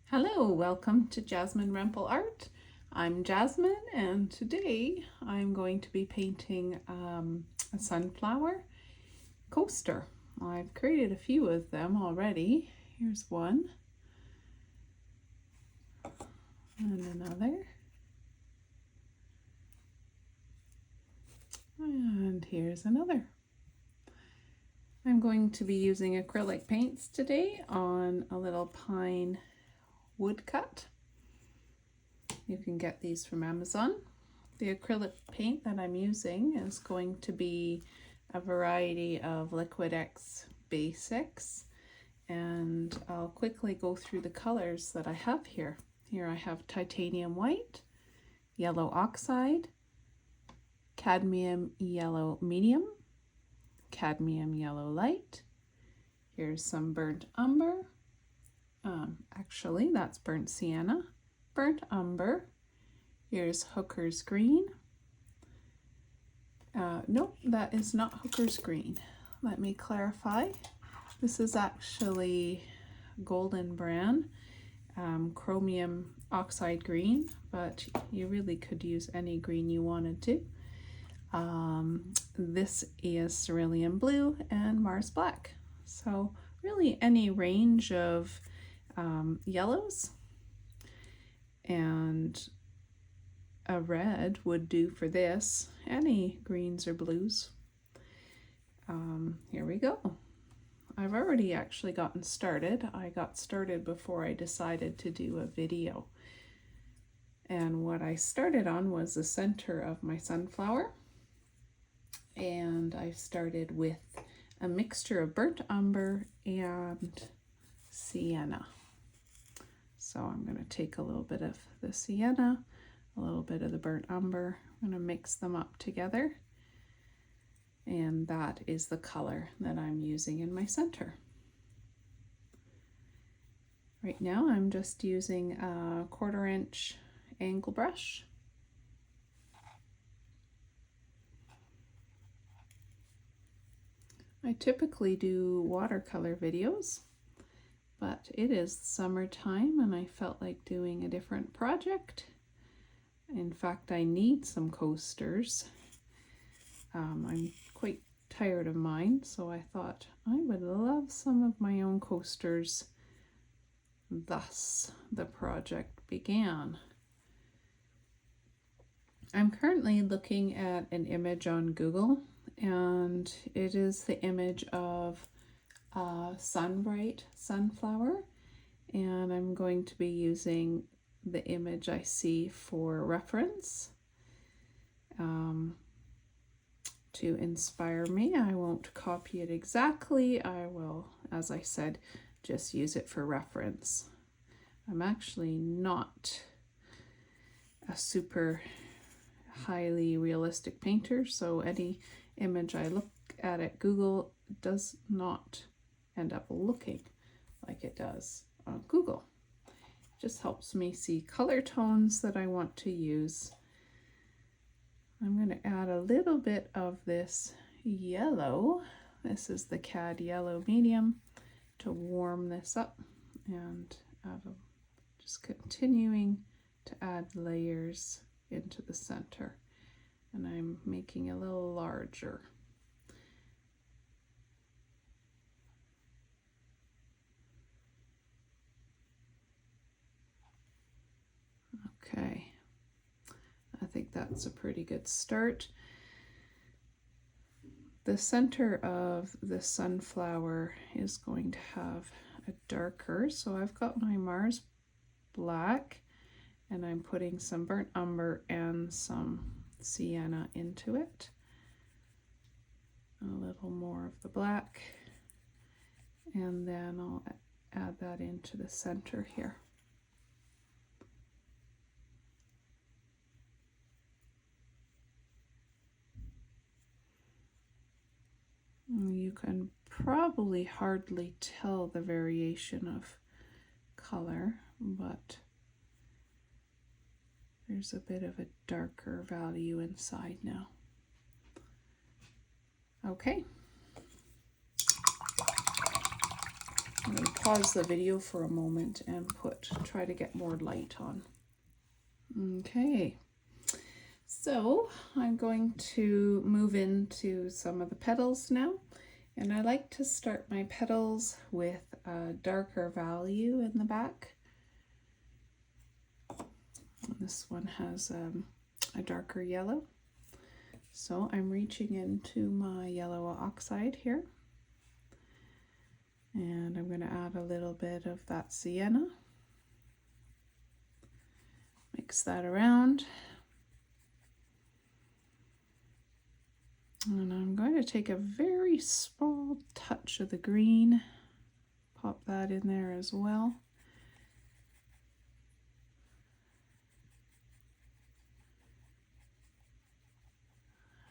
Hello, welcome to Jasmine Rempel Art. I'm Jasmine and today I'm going to be painting a sunflower coaster. I've created a few of them already. Here's one and another. And here's another. I'm going to be using acrylic paints today on a little pine woodcut. You can get these from Amazon. The acrylic paint that I'm using is going to be a variety of Liquid X Basics, and I'll quickly go through the colors that I have here. Here I have titanium white, yellow oxide, cadmium yellow medium, cadmium yellow light. Here's some burnt umber. Actually, that's burnt sienna, burnt umber. Here's Hooker's green. Nope, that is not Hooker's green. Let me clarify. This is actually golden brown, chromium oxide green, but you really could use any green you wanted to. This is cerulean blue and Mars black. So really any range of yellows, and a red would do for this. Any greens or blues. Here we go. I've already actually gotten started. I got started before I decided to do a video. And what I started on was the center of my sunflower. And I started with a mixture of burnt umber and sienna. So I'm going to take a little bit of the sienna, a little bit of the burnt umber. I'm going to mix them up together. And that is the color that I'm using in my center. Right now I'm just using a 1/4 inch angle brush. I typically do watercolor videos, but it is summertime and I felt like doing a different project. In fact, I need some coasters. I'm quite tired of mine, so I thought I would love some of my own coasters. Thus, the project began. I'm currently looking at an image on Google, and it is the image of a sunbright sunflower, and I'm going to be using the image I see for reference to inspire me. I won't copy it exactly. I will, as I said, just use it for reference. I'm actually not a super highly realistic painter, so any image I look at Google does not end up looking like it does on Google. It just helps me see color tones that I want to use. I'm going to add a little bit of this yellow. This is the Cad Yellow Medium to warm this up, and just continuing to add layers into the center, and I'm making it a little larger. Okay, I think that's a pretty good start. The center of the sunflower is going to have a darker, so I've got my Mars black, and I'm putting some burnt umber and some sienna into it. A little more of the black, and then I'll add that into the center here. You can probably hardly tell the variation of color, but there's a bit of a darker value inside now. Okay. I'm going to pause the video for a moment and try to get more light on. Okay, so I'm going to move into some of the petals now. And I like to start my petals with a darker value in the back. This one has a darker yellow. So I'm reaching into my yellow oxide here. And I'm going to add a little bit of that sienna. Mix that around. And I'm going to take a very small touch of the green, pop that in there as well.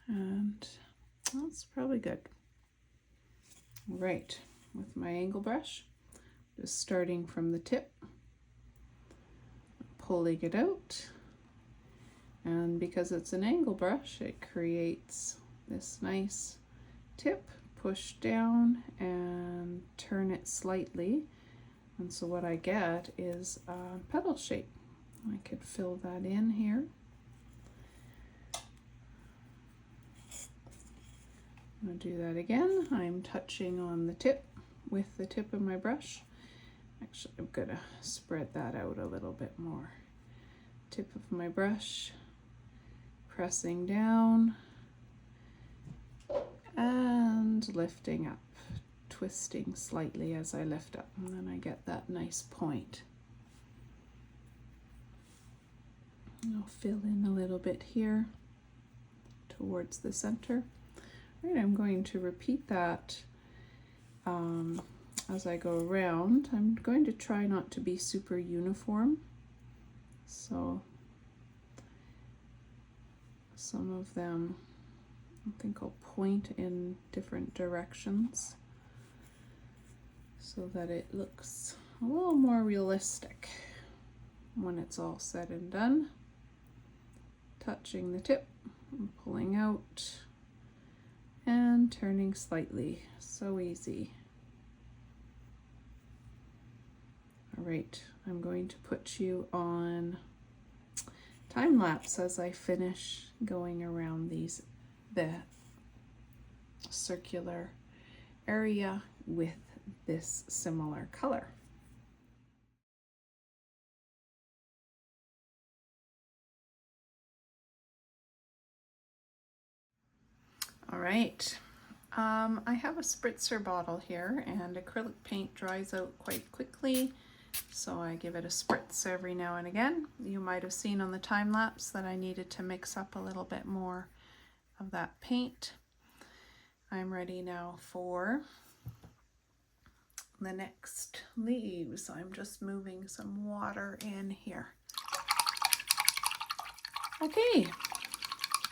And that's probably good. All right, with my angle brush, just starting from the tip, pulling it out. And because it's an angle brush, it creates this nice tip, push down and turn it slightly. And so what I get is a petal shape. I could fill that in here. I'm going to do that again. I'm touching on the tip with the tip of my brush. Actually, I'm going to spread that out a little bit more. Tip of my brush, pressing down and lifting up, twisting slightly as I lift up, and then I get that nice point. I'll fill in a little bit here towards the center. All right, I'm going to repeat that as I go around. I'm going to try not to be super uniform. So some of them I think I'll point in different directions so that it looks a little more realistic when it's all said and done. Touching the tip and pulling out and turning slightly. So easy. All right, I'm going to put you on time lapse as I finish going around the circular area with this similar color. All right, I have a spritzer bottle here, and acrylic paint dries out quite quickly, so I give it a spritz every now and again. You might have seen on the time lapse that I needed to mix up a little bit more of that paint. I'm ready now for the next leaves. I'm just moving some water in here. Okay,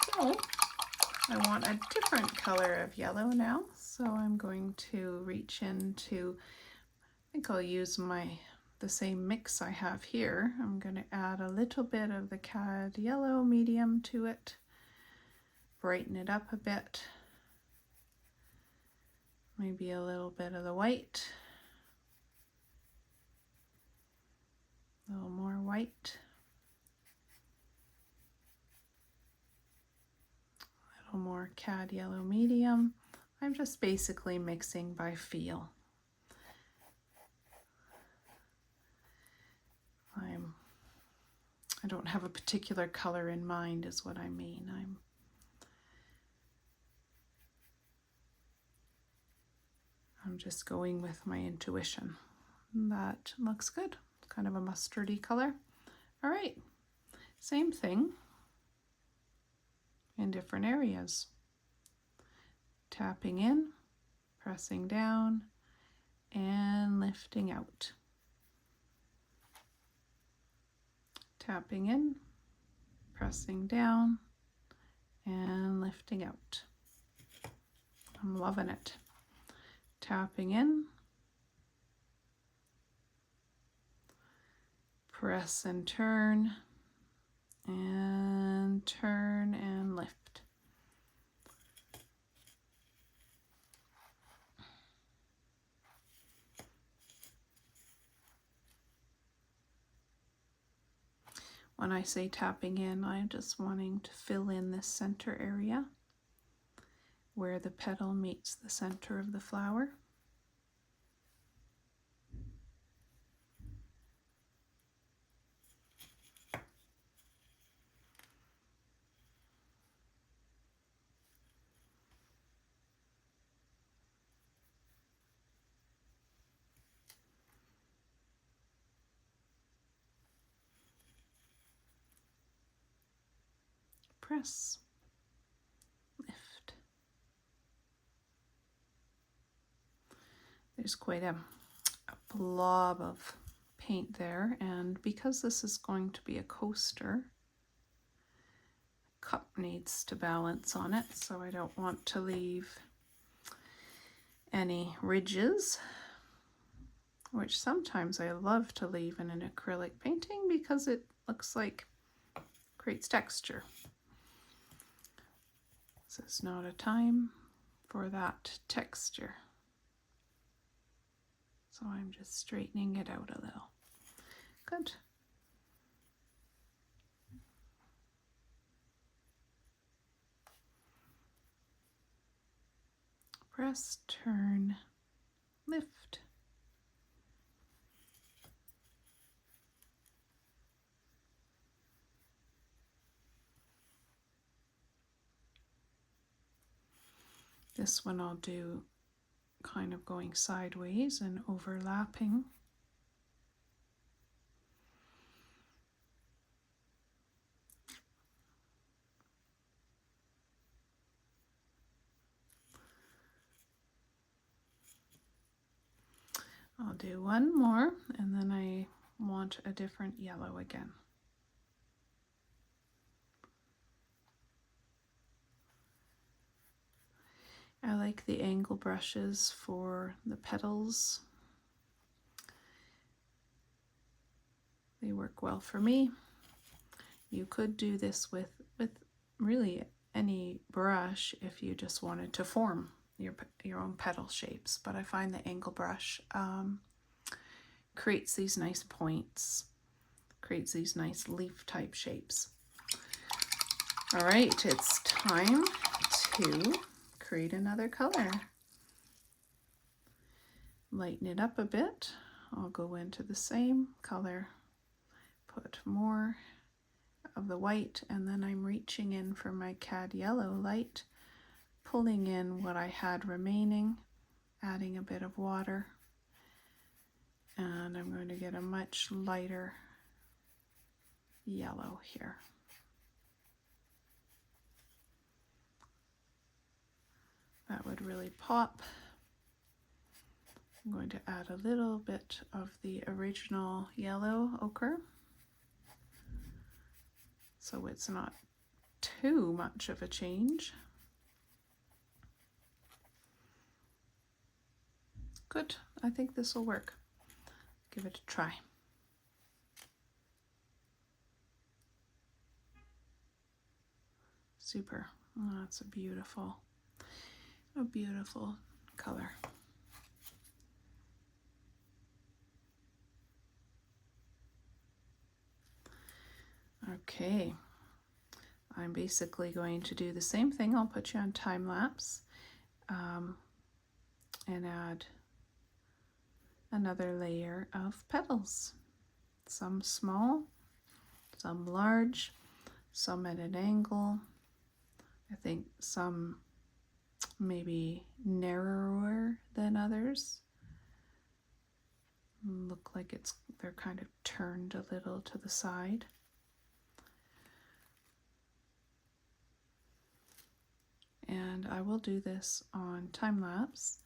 so I want a different color of yellow now, so I'm going to reach into, I think I'll use the same mix I have here. I'm going to add a little bit of the cad yellow medium to it, brighten it up a bit, maybe a little bit of the white, a little more white, a little more cad yellow medium. I'm just basically mixing by feel. I don't have a particular color in mind is what I mean. I'm just going with my intuition. That looks good. It's kind of a mustardy color. All right, same thing in different areas. Tapping in, pressing down, and lifting out. Tapping in, pressing down, and lifting out. I'm loving it. Tapping in, press and turn and lift. When I say tapping in, I'm just wanting to fill in this center area where the petal meets the center of the flower. Press, lift. There's quite a blob of paint there, and because this is going to be a coaster, cup needs to balance on it, so I don't want to leave any ridges, which sometimes I love to leave in an acrylic painting because it looks like creates texture. This is not a time for that texture. So I'm just straightening it out a little. Good. Press, turn, lift. This one I'll do kind of going sideways and overlapping. I'll do one more, and then I want a different yellow again. I like the angle brushes for the petals. They work well for me. You could do this with really any brush if you just wanted to form your own petal shapes, but I find the angle brush creates these nice points, creates these nice leaf type shapes. All right, it's time to create another color. Lighten it up a bit. I'll go into the same color, put more of the white, and then I'm reaching in for my cad yellow light, pulling in what I had remaining, adding a bit of water, and I'm going to get a much lighter yellow here. That would really pop. I'm going to add a little bit of the original yellow ochre, so it's not too much of a change. Good, I think this will work. Give it a try. Super, oh, that's a beautiful color. Okay, I'm basically going to do the same thing. I'll put you on time lapse and add another layer of petals. Some small, some large, some at an angle. I think some maybe narrower than others. Look like they're kind of turned a little to the side. And I will do this on time lapse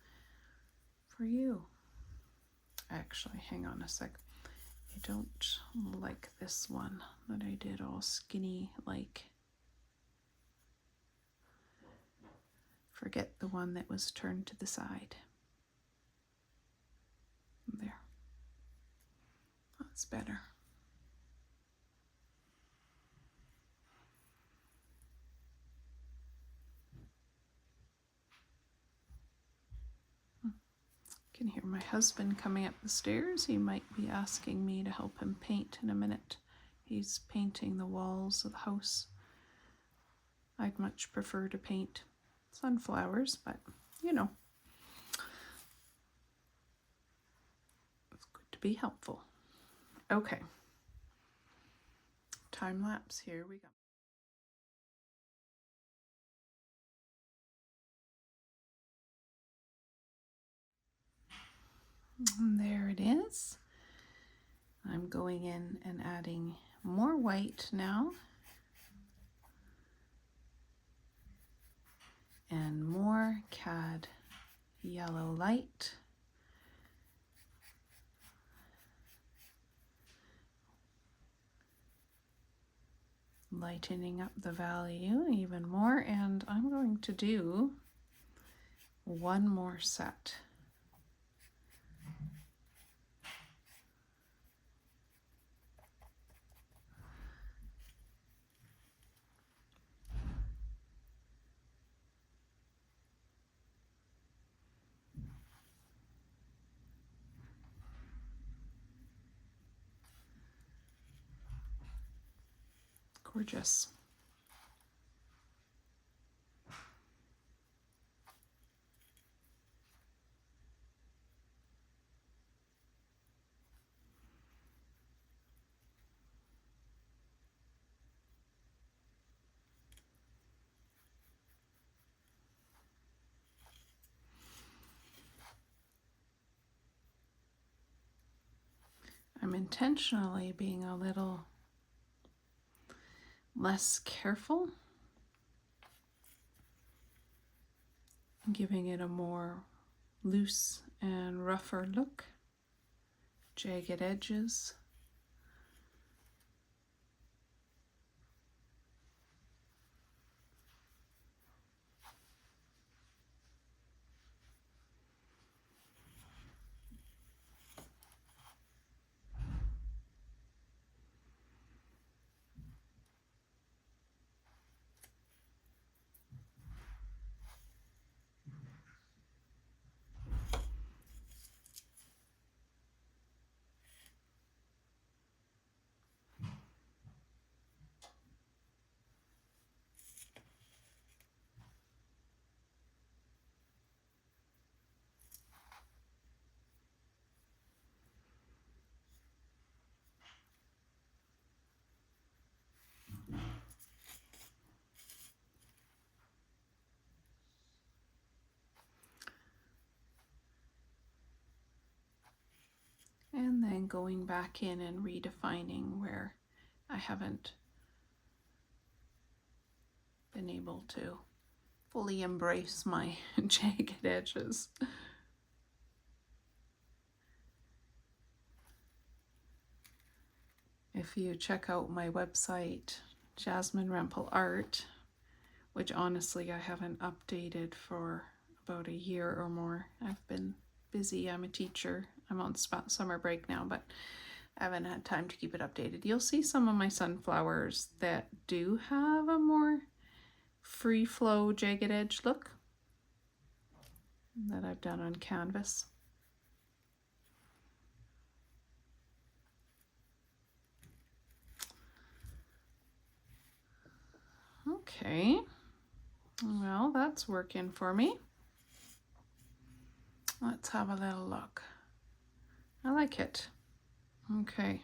for you. Actually, hang on a sec. I don't like this one that I did all skinny like. Forget the one that was turned to the side. There. That's better. I can hear my husband coming up the stairs. He might be asking me to help him paint in a minute. He's painting the walls of the house. I'd much prefer to paint sunflowers, but you know, it's good to be helpful. Okay, time lapse, here we go. And there it is. I'm going in and adding more white now and more cad yellow light. Lightening up the value even more, and I'm going to do one more set. Gorgeous. I'm intentionally being a little less careful, giving it a more loose and rougher look, jagged edges. And then going back in and redefining where I haven't been able to fully embrace my jagged edges. If you check out my website, Jasmine Rempel Art, which honestly I haven't updated for about a year or more. I've been busy. I'm a teacher. I'm on summer break now, but I haven't had time to keep it updated. You'll see some of my sunflowers that do have a more free flow jagged edge look that I've done on canvas. Okay, well, that's working for me. Let's have a little look. I like it. Okay,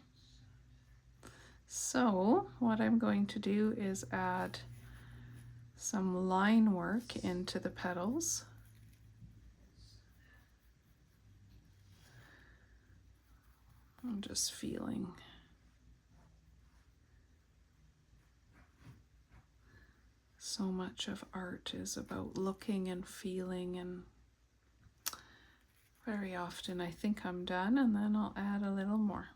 so what I'm going to do is add some line work into the petals. I'm just feeling so much of art is about looking and feeling, and very often I think I'm done and then I'll add a little more.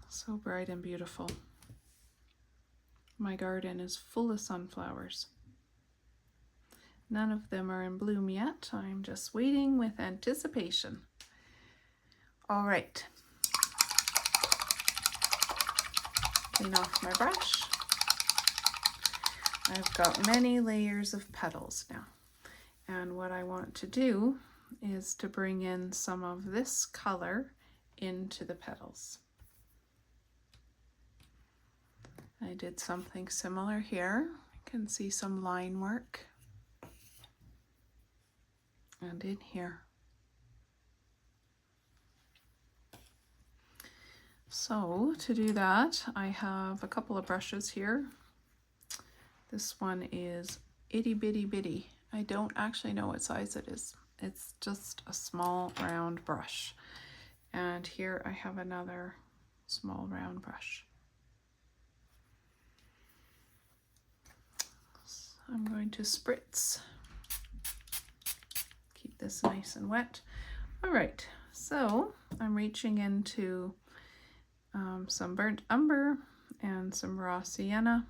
So bright and beautiful. My garden is full of sunflowers. None of them are in bloom yet. I'm just waiting with anticipation. All right. Clean off my brush. I've got many layers of petals now. And what I want to do is to bring in some of this color into the petals. I did something similar here. You can see some line work. And in here. So to do that, I have a couple of brushes here. This one is itty bitty bitty. I don't actually know what size it is. It's just a small round brush. And here I have another small round brush. So I'm going to spritz. Keep this nice and wet. All right, so I'm reaching into some burnt umber and some raw sienna,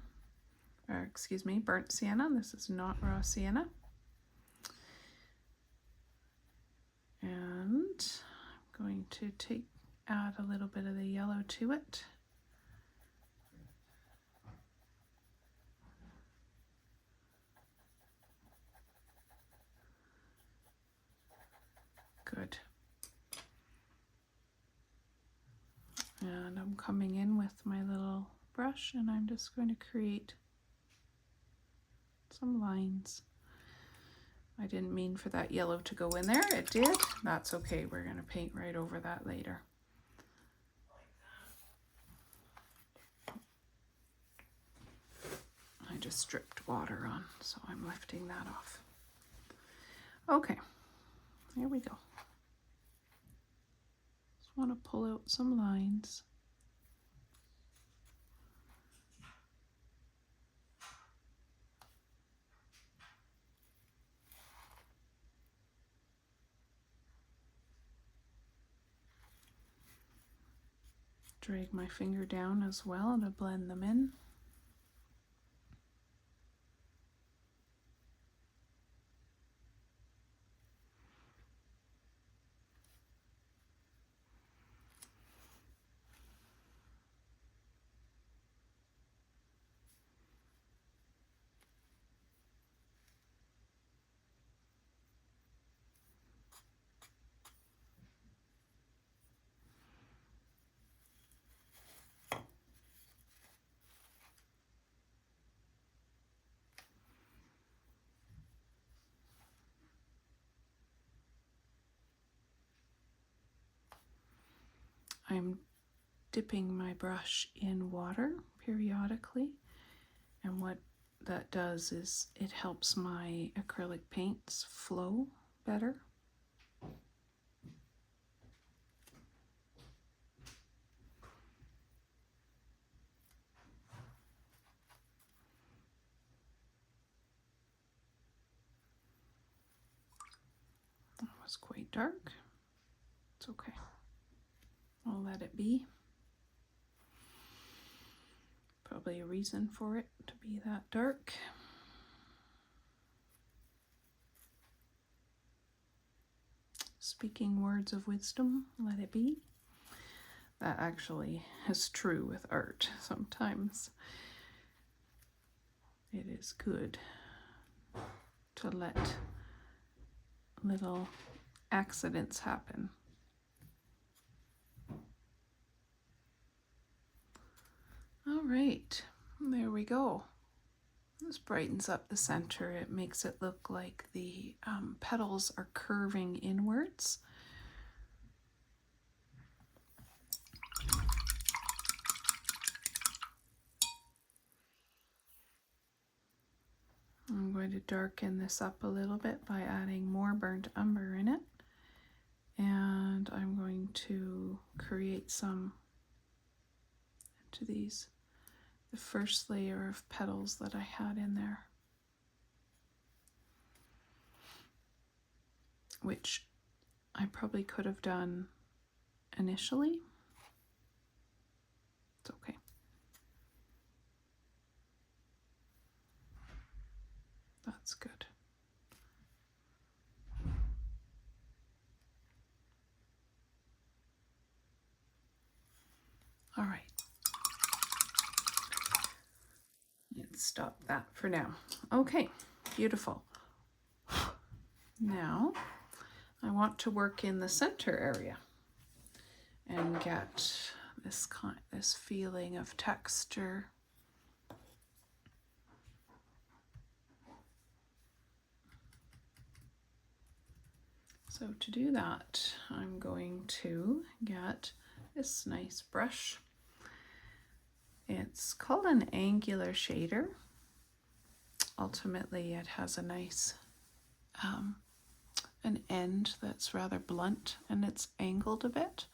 or excuse me, burnt sienna. This is not raw sienna. And I'm going to add a little bit of the yellow to it. Good. And I'm coming in with my little brush and I'm just going to create some lines. I didn't mean for that yellow to go in there. It did. That's okay. We're going to paint right over that later. I just dripped water on, so I'm lifting that off. Okay, here we go. Just want to pull out some lines. Drag my finger down as well to blend them in. I'm dipping my brush in water periodically, and what that does is it helps my acrylic paints flow better. That was quite dark. It's okay. I'll let it be. Probably a reason for it to be that dark. Speaking words of wisdom, let it be. That actually is true with art. Sometimes it is good to let little accidents happen. All right, there we go. This brightens up the center. It makes it look like the petals are curving inwards. I'm going to darken this up a little bit by adding more burnt umber in it. And I'm going to create some into these, the first layer of petals that I had in there, which I probably could have done initially. It's okay. That's good. All right. Let's stop that for now. Okay, beautiful. Now I want to work in the center area. and get this feeling of texture. So to do that, I'm going to get this nice brush. It's called an angular shader. Ultimately, it has a nice an end that's rather blunt and it's angled a bit.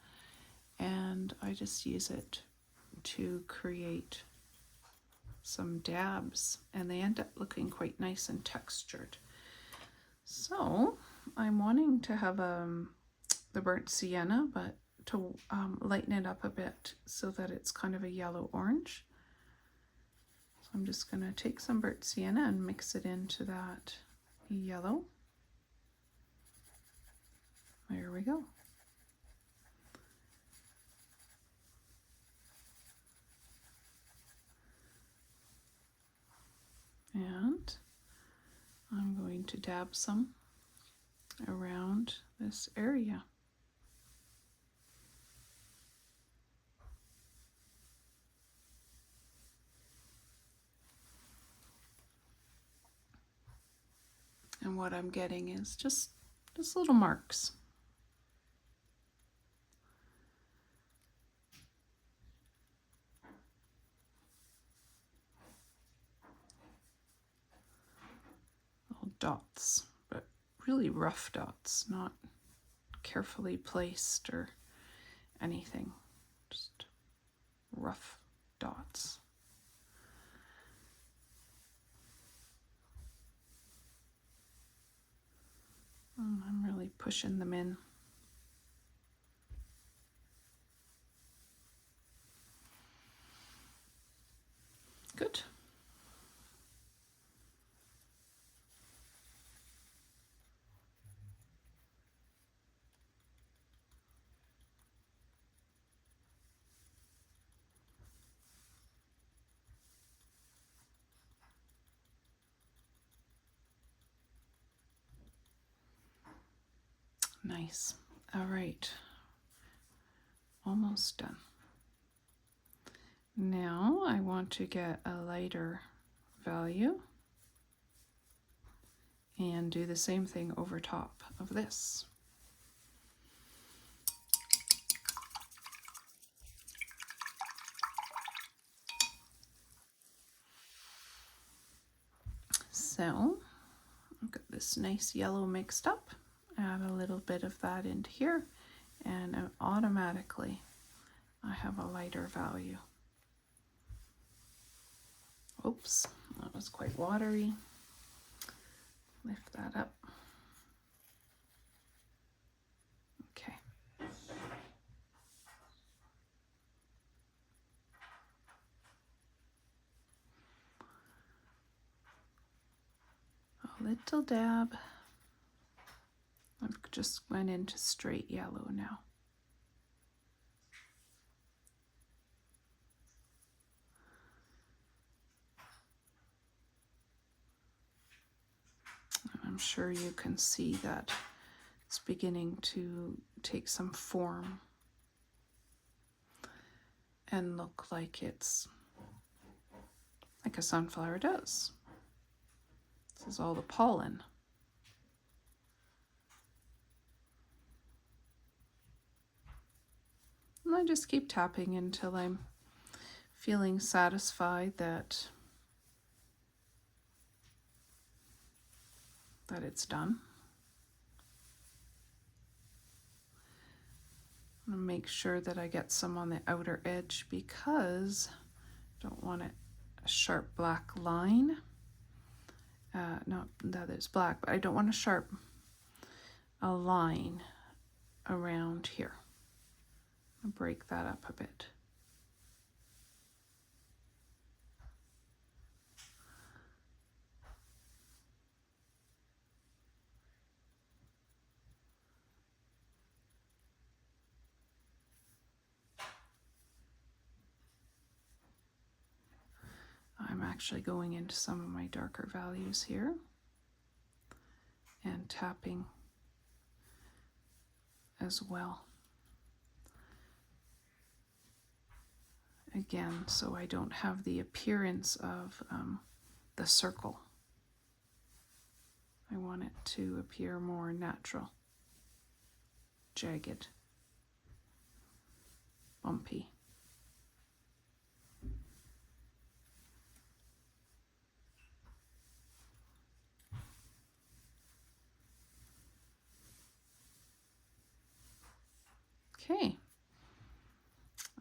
And I just use it to create some dabs, and they end up looking quite nice and textured. So I'm wanting to have the burnt sienna, but to lighten it up a bit so that it's kind of a yellow orange. So I'm just going to take some burnt sienna and mix it into that yellow. There we go. And I'm going to dab some around this area. And what I'm getting is just little marks. Little dots, but really rough dots, not carefully placed or anything, just rough dots. And I'm really pushing them in. Good. Nice. All right. Almost done. Now I want to get a lighter value and do the same thing over top of this. So I've got this nice yellow mixed up. Add a little bit of that into here, and automatically I have a lighter value. Oops, that was quite watery. Lift that up. Okay. A little dab. I've just went into straight yellow now. And I'm sure you can see that it's beginning to take some form and look like it's like a sunflower does. This is all the pollen. And I just keep tapping until I'm feeling satisfied that it's done. I'm gonna make sure that I get some on the outer edge because I don't want a sharp black line. Not that it's black, but I don't want a line around here. I'll break that up a bit. I'm actually going into some of my darker values here and tapping as well. again, so I don't have the appearance of the circle. I want it to appear more natural, jagged, bumpy. Okay,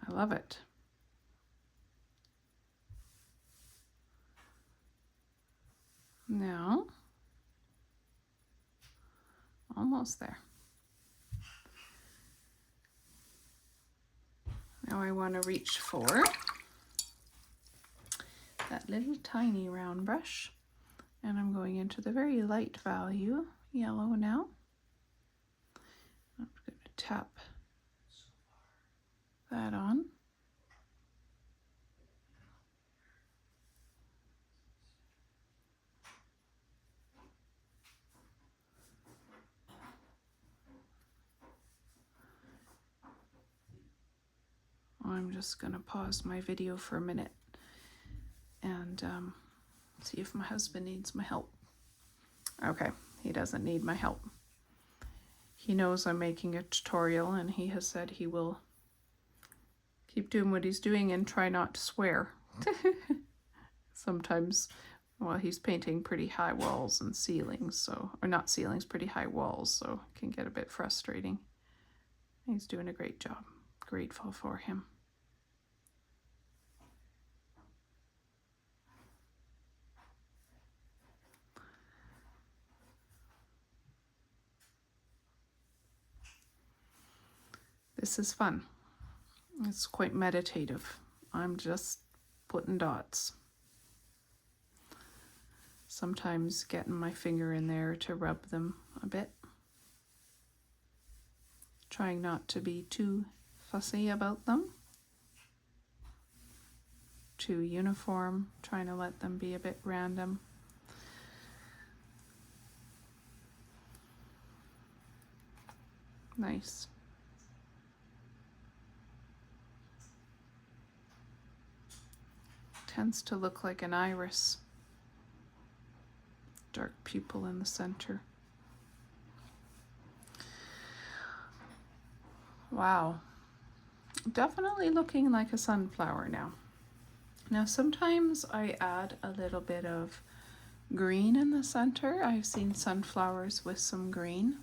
I love it. Now, almost there. Now I want to reach for that little tiny round brush, and I'm going into the very light value, yellow now. I'm going to tap that on. I'm just going to pause my video for a minute and see if my husband needs my help. Okay, he doesn't need my help. He knows I'm making a tutorial, and he has said he will keep doing what he's doing and try not to swear. Sometimes, well, he's painting pretty high walls and ceilings, so, or not ceilings, pretty high walls, so it can get a bit frustrating. He's doing a great job. Grateful for him. This is fun. It's quite meditative. I'm just putting dots. Sometimes getting my finger in there to rub them a bit. Trying not to be too fussy about them. Too uniform. Trying to let them be a bit random. Nice. Tends to look like an iris. Dark pupil in the center. Wow. Definitely looking like a sunflower now. Now sometimes I add a little bit of green in the center. I've seen sunflowers with some green.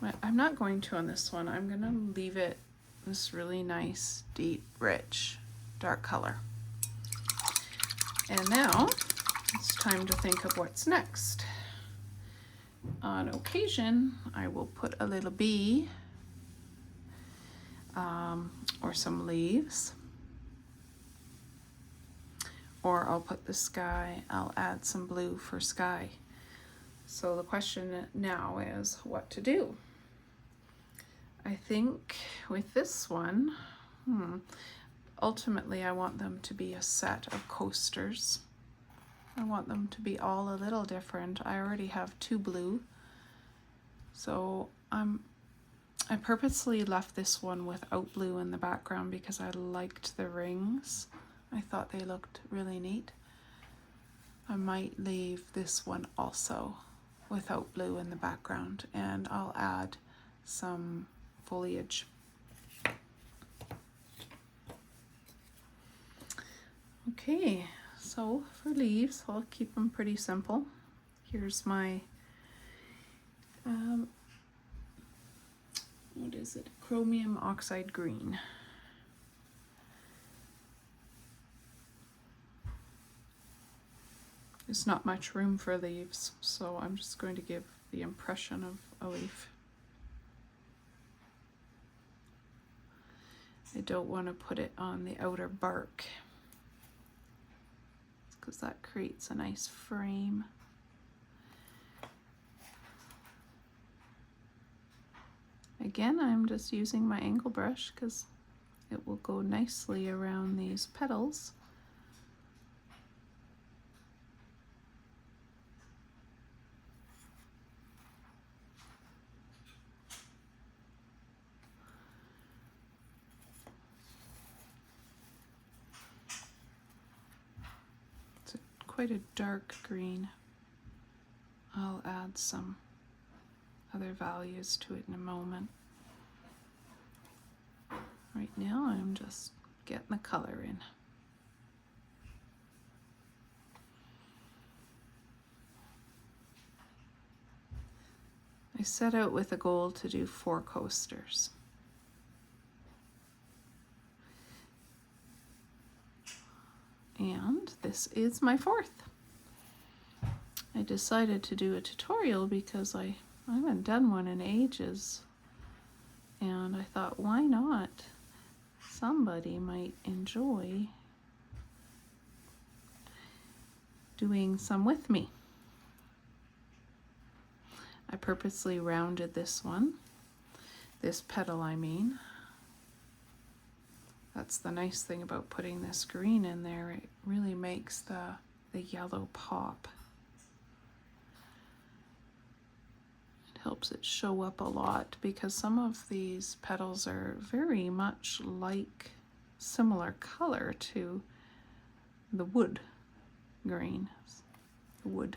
But I'm not going to on this one. I'm going to leave it this really nice, deep, rich, dark color. And now it's time to think of what's next. On occasion, I will put a little bee or some leaves, or I'll put the sky. I'll add some blue for sky. So the question now is what to do. I think with this one, ultimately I want them to be a set of coasters. I want them to be all a little different. I already have 2 blue, so I purposely left this one without blue in the background because I liked the rings. I thought they looked really neat. I might leave this one also without blue in the background, and I'll add some foliage. Okay, so for leaves, I'll keep them pretty simple. Here's my, what is it? Chromium oxide green. There's not much room for leaves, so I'm just going to give the impression of a leaf. I don't want to put it on the outer bark, because that creates a nice frame. Again, I'm just using my angle brush because it will go nicely around these petals. quite a dark green. I'll add some other values to it in a moment. Right now I'm just getting the color in. I set out with a goal to do 4 coasters. And this is my 4th. I decided to do a tutorial because I haven't done one in ages. And I thought, why not? Somebody might enjoy doing some with me. I purposely rounded this one, this petal I mean. That's the nice thing about putting this green in there. It really makes the yellow pop. It helps it show up a lot because some of these petals are very much like, similar color to the wood green, the wood.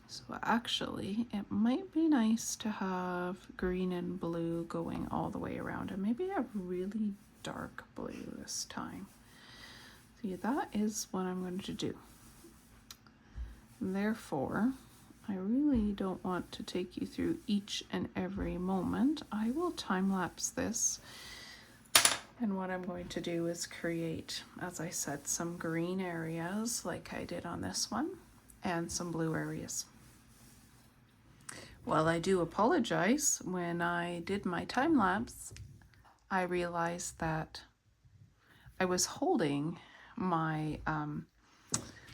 So actually, it might be nice to have green and blue going all the way around, and maybe a really dark blue this time. See, that is what I'm going to do. Therefore, I really don't want to take you through each and every moment. I will time-lapse this, and what I'm going to do is create, as I said, some green areas like I did on this one, and some blue areas. Well, I do apologize. When I did my time lapse, I realized that I was holding my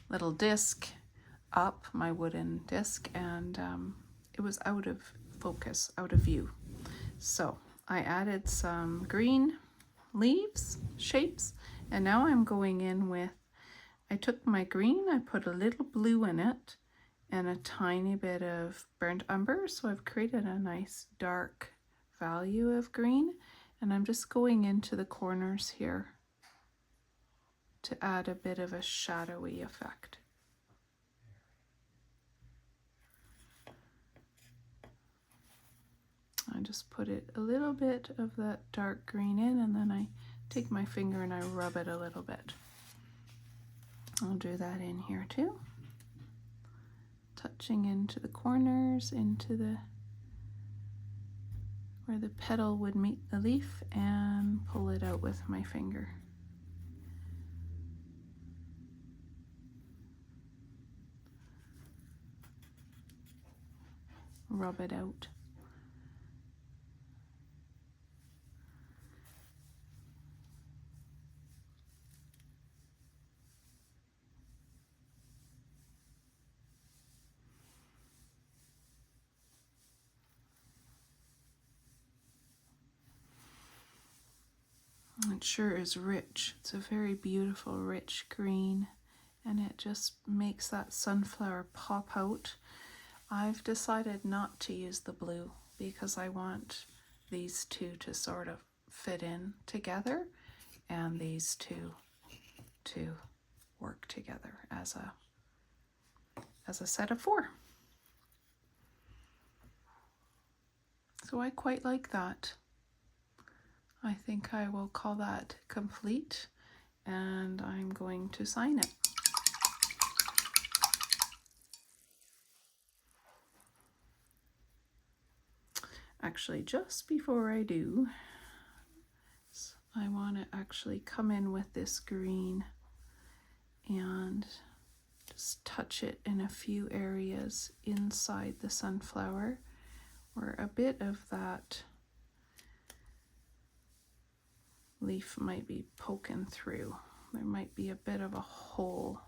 little disc up, my wooden disc, and it was out of focus, out of view. So I added some green leaves, shapes, and now I'm going in with, I took my green, I put a little blue in it, and a tiny bit of burnt umber, so I've created a nice dark value of green, and I'm just going into the corners here to add a bit of a shadowy effect. I just put it a little bit of that dark green in, and then I take my finger and I rub it a little bit. I'll do that in here too. Touching into the corners, into the where the petal would meet the leaf, and pull it out with my finger. Rub it out. It sure is rich. It's a very beautiful, rich green, and it just makes that sunflower pop out. I've decided not to use the blue because I want these two to sort of fit in together, and these two to work together as a set of 4. So I quite like that. I think I will call that complete, and I'm going to sign it. Actually, just before I do, I want to actually come in with this green and just touch it in a few areas inside the sunflower where a bit of that leaf might be poking through. There might be a bit of a hole.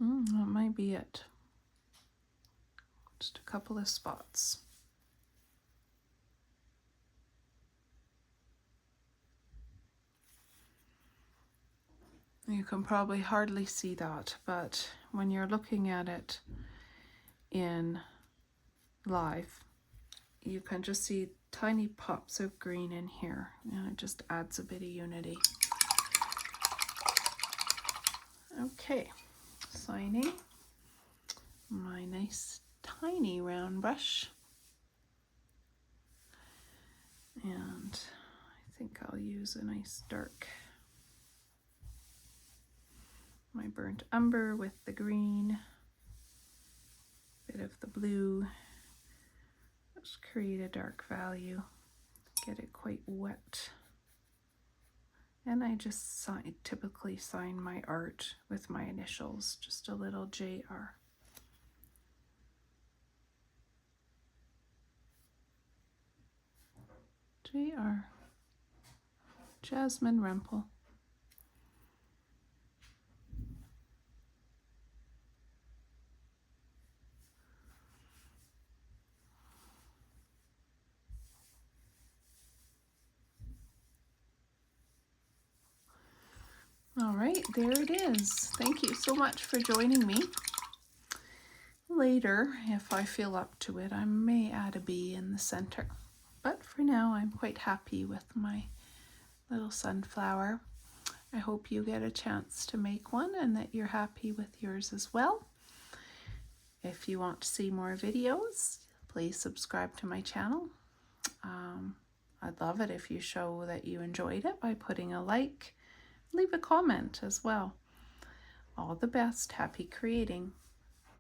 That might be it. Just a couple of spots. You can probably hardly see that, but when you're looking at it in live, you can just see tiny pops of green in here, and it just adds a bit of unity. Okay, signing my nice tiny round brush, and I think I'll use a nice dark, my burnt umber with the green, bit of the blue. Just create a dark value, get it quite wet. And I just typically sign my art with my initials, just a little JR. JR. Jasmine Rempel. All right, there it is. Thank you so much for joining me. Later, if I feel up to it, I may add a bee in the center. But for now, I'm quite happy with my little sunflower. I hope you get a chance to make one and that you're happy with yours as well. If you want to see more videos, please subscribe to my channel. I'd love it if you show that you enjoyed it by putting a like. Leave a comment as well. All the best. Happy creating.